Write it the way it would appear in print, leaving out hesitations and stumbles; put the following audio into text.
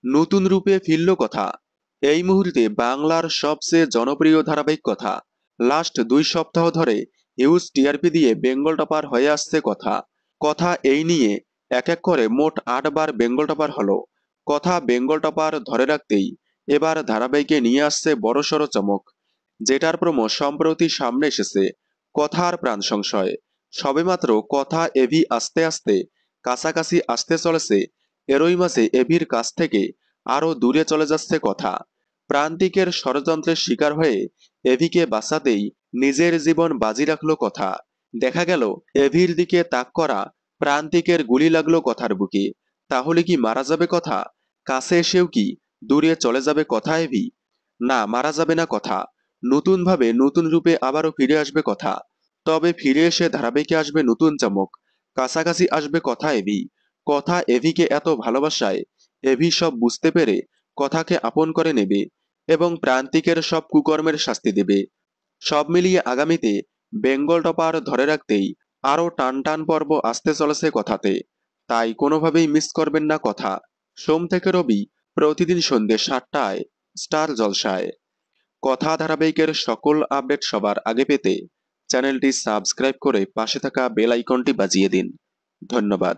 নতুন রূপে ফিরল কথা। এই মুহূর্তে বাংলার সবচেয়ে জনপ্রিয় ধারাবাহিক কথা। লাস্ট 2 সপ্তাহ ধরে হিউজ টিআরপি দিয়ে বেঙ্গল টপার হয়ে আসছে কথা। কথা এই নিয়ে এক এক করে মোট 8 বার বেঙ্গল টপার হলো। কথা বেঙ্গল টপার ধরে রাখতেই এবার ধারাবাহিকে নিয়ে আসছে বড়সড় চমক, যেটার প্রোমো সম্প্রতি সামনে এসেছে। কথার প্রাণ সংশয়। সবেমাত্র কথা এভি আস্তে আস্তে কাছাকাছি আসতে চলেছে। এরই মাঝে এভির কাছ থেকে আরো দূরে চলে যাচ্ছে কথা। প্রান্তিকের ষড়যন্ত্রের শিকার হয়ে এভিকে বাঁচাতেই নিজের জীবন বাজি রাখলো কথা। দেখা গেল এভির দিকে তাক করা প্রান্তিকের গুলি লাগলো কথার বুকে। তাহলে কি মারা যাবে কথা? কাছে এসেও কি দূরে চলে যাবে কথা এভি? না, মারা যাবে না কথা। নতুনভাবে নতুন রূপে আবারও ফিরে আসবে কথা। তবে ফিরে এসে ধারাবাহিকে আসবে নতুন চমক। কাছাকাছি আসবে কথা এভি। কথা এভিকে এত ভালোবাসায় এভি সব বুঝতে পেরে কথাকে আপন করে নেবে এবং প্রান্তিকের সব কুকর্মের শাস্তি দেবে। সব মিলিয়ে আগামীতে বেঙ্গল টপার ধরে রাখতেই আরও টান টান পর্ব আসতে চলেছে কথাতে। তাই কোনোভাবেই মিস করবেন না কথা। সোম থেকে রবি প্রতিদিন সন্ধ্যে 7টায় স্টার জলসায়। কথা ধারাবাহিকের সকল আপডেট সবার আগে পেতে চ্যানেলটি সাবস্ক্রাইব করে পাশে থাকা বেল আইকনটি বাজিয়ে দিন। ধন্যবাদ।